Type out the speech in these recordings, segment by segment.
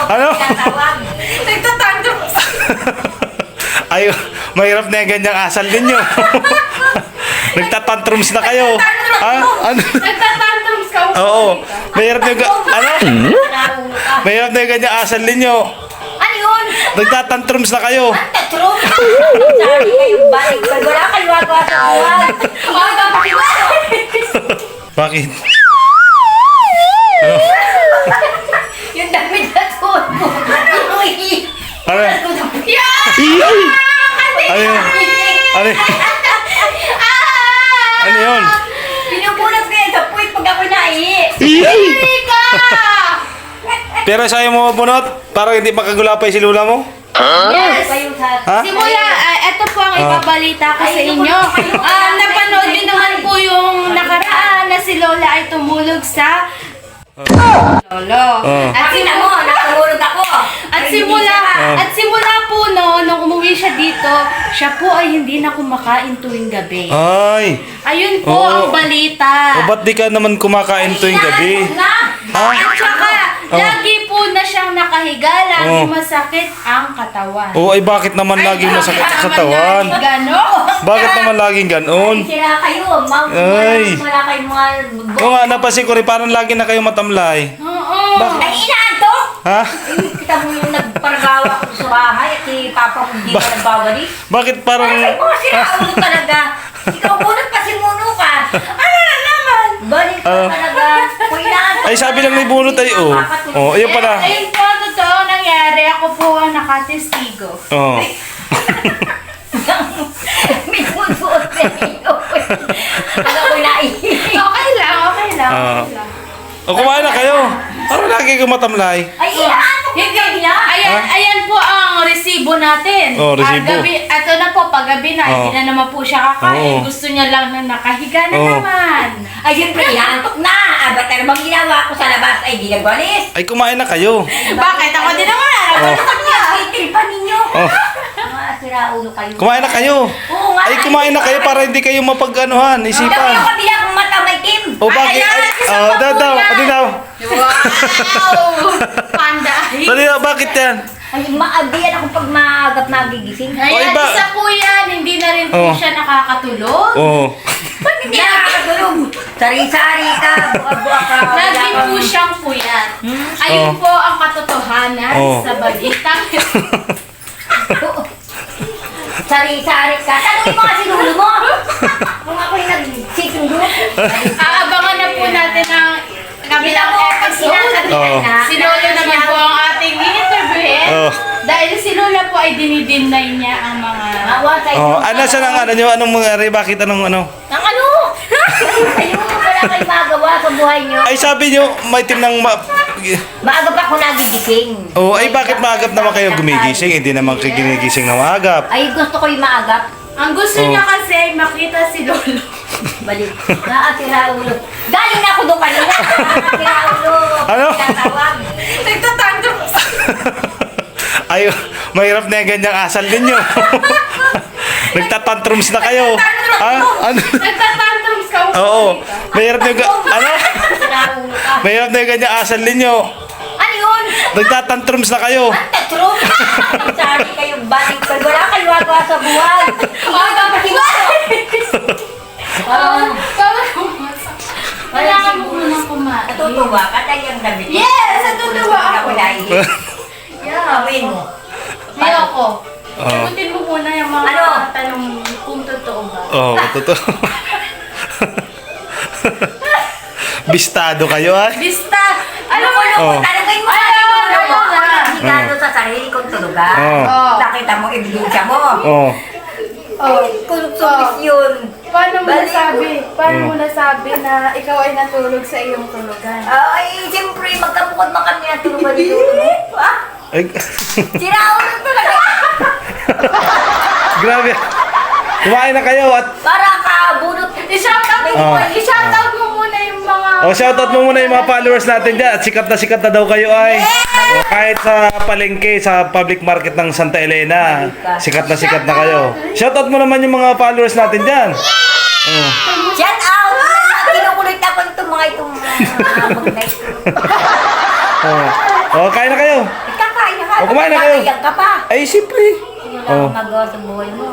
Ano? Nagtatantrums. Ay, mahirap na yung ganyang asal ninyo. Nagtatantrums na kayo. Ha? Ano? Nagtatantrums ka. Oo. Mahirap na yung... Ano? Mahirap na yung ganyang asal ninyo. Ano yun? Nagtatantrums na kayo. Tatrums? Sorry kayong balik. Wala kayo magawa sa buwan. Oh, dapat Bakit? Ano? Yung damit na tuon mo. Ano? Ano yun? Ano yun? Ano yun? Pinupunot ko yan sa puwit pag ako naihi. Pero sa'yo mo bunot? Para hindi makagulapay si lula mo? Yes. Kayo sa... Ha? Simula, ito po ang ibabalita ko sa inyo. Napanood din naman po yung nakaraan na si Lola ay tumulog sa Lolo. At Pakita mo, natulog ako. simula po nung umuwi siya dito, siya po ay hindi na kumakain tuwing gabi. Ay! Ayun po Oo. ang balita. O ba't di ka naman kumakain tuwing gabi? Ha? At saka, lagi po na siyang nakahiga, lagi Oh. masakit ang katawan. O ay bakit naman laging masakit sa katawan? Gano? Bakit naman laging ganon? Sira kayo. Ay. Wala kayong mga... Oo nga, napansin ko rin, parang lagi na kayo matamlay. Oo. Ay, inaantok! Ha? Ay, kita mo yung nagparagawa ko sa bahay at si Papa kung di ka nagbawali. Bakit parang... Ay, mga siraulo talaga. Ikaw bunot pa si Muno ka. Ano na naman? Balik ka talaga. Kung inaantok... Ay, sabi lang ni Bunot ay, oh. Oh, ayun pala. Ayun po, totoo nangyari. Ako po ang nakatestigo. Oh. May suot sa iyo. Pag ako naihi. Okay lang, okay lang. Ah. Okay lang. O, kumain na kayo. Parang lagi kayo matamlay. Ay, inaantok ka Hindi, niya. ayan po ang resibo natin. Oh, resibo. Ito na po, paggabi na, Oh. hindi na naman po siya kakain. Oh. Gusto niya lang na nakahiga na Oh. naman. Ay, siyempre, inaantok na. Ba't ano bang ginawa ko sa labas? Ay, di nagwalis. Ay, kumain na kayo. Bakit? Ako din naman. Oh. Itil pa ninyo. Oh. Mga siraulo kayo. Kumain na kayo. Oo nga. Ay, kumain na kayo para hindi kayo mapag-anuhan, Daw yung isipan. kabila kong mata may Kim. O bakit? Ayan, isa Oh, pa daw, po daw. yan. Ano daw? Wow! Panda. Ano daw? Bakit yan? Ay, maabiyan ako pag maagap magigising. O, Ayan, iba. isa po yan. Hindi na rin po Oh. siya nakakatulog. Oh. Ba't hindi nakakatulog? Sari-sari ka, buwa-buwa ka. Lagi po siyang puyat. Ayun Oh. po ang katotohanan Oh. sa balita. Sari-sari ka. Tanungin mo nga sinulo mo. Kung ako'y nagsisundo. Aabangan na po natin ang kabilang episode. Oo. Si Lola naman po ang ating i-interviewin. Oh. Dahil si Lola po ay dinidinay niya ang mga... Awa sa Oh, ano sa nang ano nyo? Anong mangyari? Bakit anong ano? Ang ano? Ayun, wala kayong magawa sa buhay nyo. Ay, sabi nyo, may team ng... Maaga pa ako nagigising. Oh, ay bakit maagap naman kayo gumigising? Hindi naman kayo ginigising na maagap. Ay, gusto ko yung maagap. Ang gusto Oh. niya kasi ay makita si Lolo. Balik. Nakasira ulo. Galing na ako doon kanina. Nakasira ulo. Ano? Tinatawag. Nagtatantrums. Ay, mahirap na yung ganyang asal ninyo. Nagtatantrums na kayo. Ha? Ano? Nagtatantrums ka. Oo. Mahirap na yung... Ano? Nakasira ulo ka. Mahirap na yung ganyang asal ninyo. Ano yun? Nagtatantrums na kayo. Tatrums. Sorry kayong balik. Wala kayong magawa sa buhay. Oh, dapat Kailangan mo munang kumain. Natutuwa ka tayong damit. Yes, natutuwa ako. Ako naihi. Yeah. Gawin mo. Ayoko. Oh. Sagutin mo muna yung mga Ano? tanong kung totoo ba. Oo, oh, totoo. Bistado kayo, ah. Bista! Ano ko Oh. nung talagay mo sa Ayaw, akin mo. ayaw na. Sigado sa sarili kong tulugan. Oh. Nakita mo ebidensya mo. Oh. Oh. Kung sumis yun. Paano mo Baliw. nasabi? Paano Mm. mo nasabi na ikaw ay natulog sa iyong tulugan? Ay, siyempre, magkabukod man kami ng tulugan dito. Ah, Ay, sirao lang talaga. grabe. Kumain na kayo at... Para ka, bunot. I-shoutout mo, Oh. i-shoutout mo muna yung mga... O, shoutout mo muna yung mga followers natin dyan. At sikat na daw kayo ay. O, kahit sa palengke, sa public market ng Santa Elena, sikat na kayo. Shoutout mo naman yung mga followers natin dyan. Oh. Shout out! Kinukulit ako itong mga mag-night. Kain na kayo. Kakain na ka. O, kumain na kayo. Kakain ka pa. Ay, simple. Wala kang magawa sa buhay mo.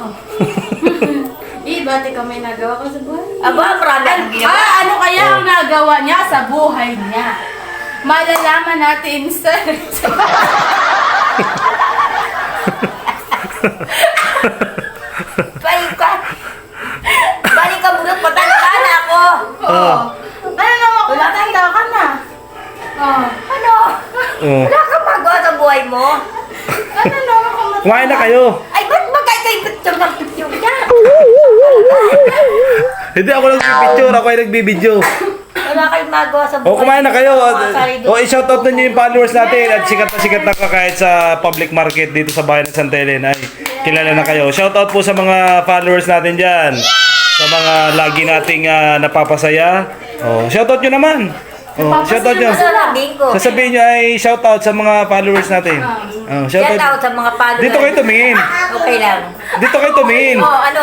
Ba't ikaw may nagawa ko sa buhay? Aba, marami ang ginawa. Ano kaya ang nagawa niya sa buhay niya? Malalaman natin sa... Balik ka. Balik ka muna, patanda na ako. Oo. Ano naman kung matanda ka na? Oh. Ano? Wala kang magawa sa buhay mo. Ano naman kung matanda? Kumain na kayo. Ay, ba't ba kayo picture ng picture niya? Hindi ako nagbibidyo. Ako ay nagbibidyo. Wala kayong magawa sa buhay. O, kumain na kayo. Mga sarili. O, i-shoutout ninyo yung followers natin at sikat na kahit sa public market dito sa bayan ng Santa Elena. Ay, kilala na kayo. Shoutout po sa mga followers natin dyan. Sa mga lagi nating napapasaya. O, shoutout nyo naman. O, shoutout nyo. Sasabihin ko. Sasabihin nyo ay shoutout sa mga followers natin. O, Shout out shoutout. sa mga followers. Dito kayo tumingin. Okay lang. Dito kayo tumingin. Oh, ano?